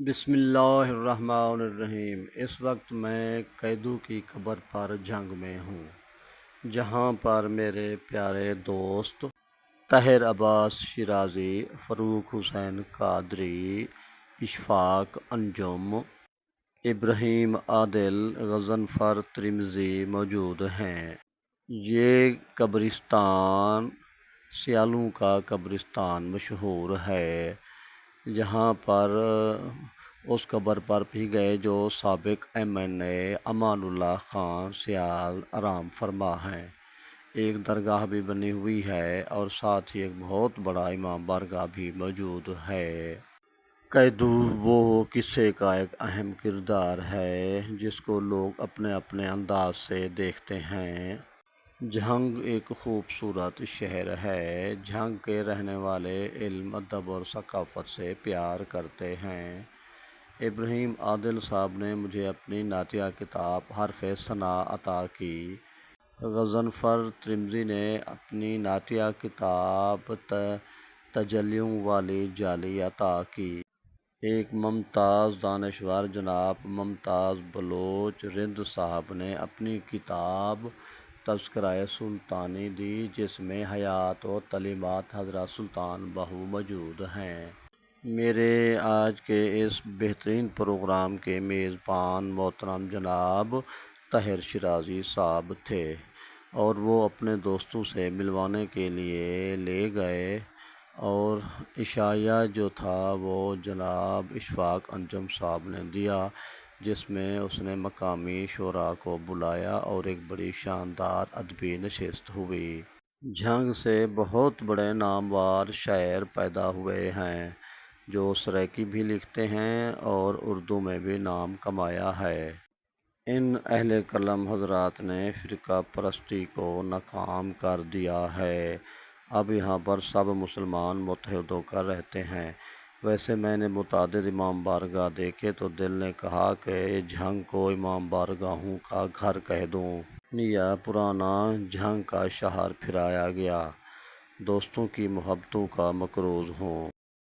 بسم اللہ الرحمن الرحیم۔ اس وقت میں قیدو کی قبر پر جنگ میں ہوں، جہاں پر میرے پیارے دوست طاہر عباس شیرازی، فاروق حسین قادری، اشفاق انجم، ابراہیم عادل، غضنفر ترمذی موجود ہیں۔ یہ قبرستان سیالوں کا قبرستان مشہور ہے، جہاں پر اس قبر پر بھی گئے جو سابق MNA امان اللہ خان سیال آرام فرما ہیں۔ ایک درگاہ بھی بنی ہوئی ہے اور ساتھ ہی ایک بہت بڑا امام بارگاہ بھی موجود ہے۔ قیدو وہ قصے کا ایک اہم کردار ہے جس کو لوگ اپنے اپنے انداز سے دیکھتے ہیں۔ جھنگ ایک خوبصورت شہر ہے۔ جھنگ کے رہنے والے علم، ادب اور ثقافت سے پیار کرتے ہیں۔ ابراہیم عادل صاحب نے مجھے اپنی نعتیہ کتاب حرف ثنا عطا کی۔ غضنفر ترمذی نے اپنی نعتیہ کتاب تجلیوں والی جالی عطا کی۔ ایک ممتاز دانشور جناب ممتاز بلوچ رند صاحب نے اپنی کتاب تذکرۂ سلطانی دی، جس میں حیات و تعلیمات حضرت سلطان بہو موجود ہیں۔ میرے آج کے اس بہترین پروگرام کے میزبان محترم جناب طاہر شیرازی صاحب تھے اور وہ اپنے دوستوں سے ملوانے کے لیے لے گئے، اور عشائیہ جو تھا وہ جناب اشفاق انجم صاحب نے دیا، جس میں اس نے مقامی شعراء کو بلایا اور ایک بڑی شاندار ادبی نشست ہوئی۔ جھنگ سے بہت بڑے نامور شاعر پیدا ہوئے ہیں جو سرائیکی بھی لکھتے ہیں اور اردو میں بھی نام کمایا ہے۔ ان اہل قلم حضرات نے فرقہ پرستی کو ناکام کر دیا ہے۔ اب یہاں پر سب مسلمان متحد ہو کر رہتے ہیں۔ ویسے میں نے متعدد امام بارگاہ دیکھے تو دل نے کہا کہ جھنگ کو امام بارگاہوں کا گھر کہہ دوں۔ یا پرانا جھنگ کا شہر پھرایا گیا، دوستوں کی محبتوں کا مقروض ہوں۔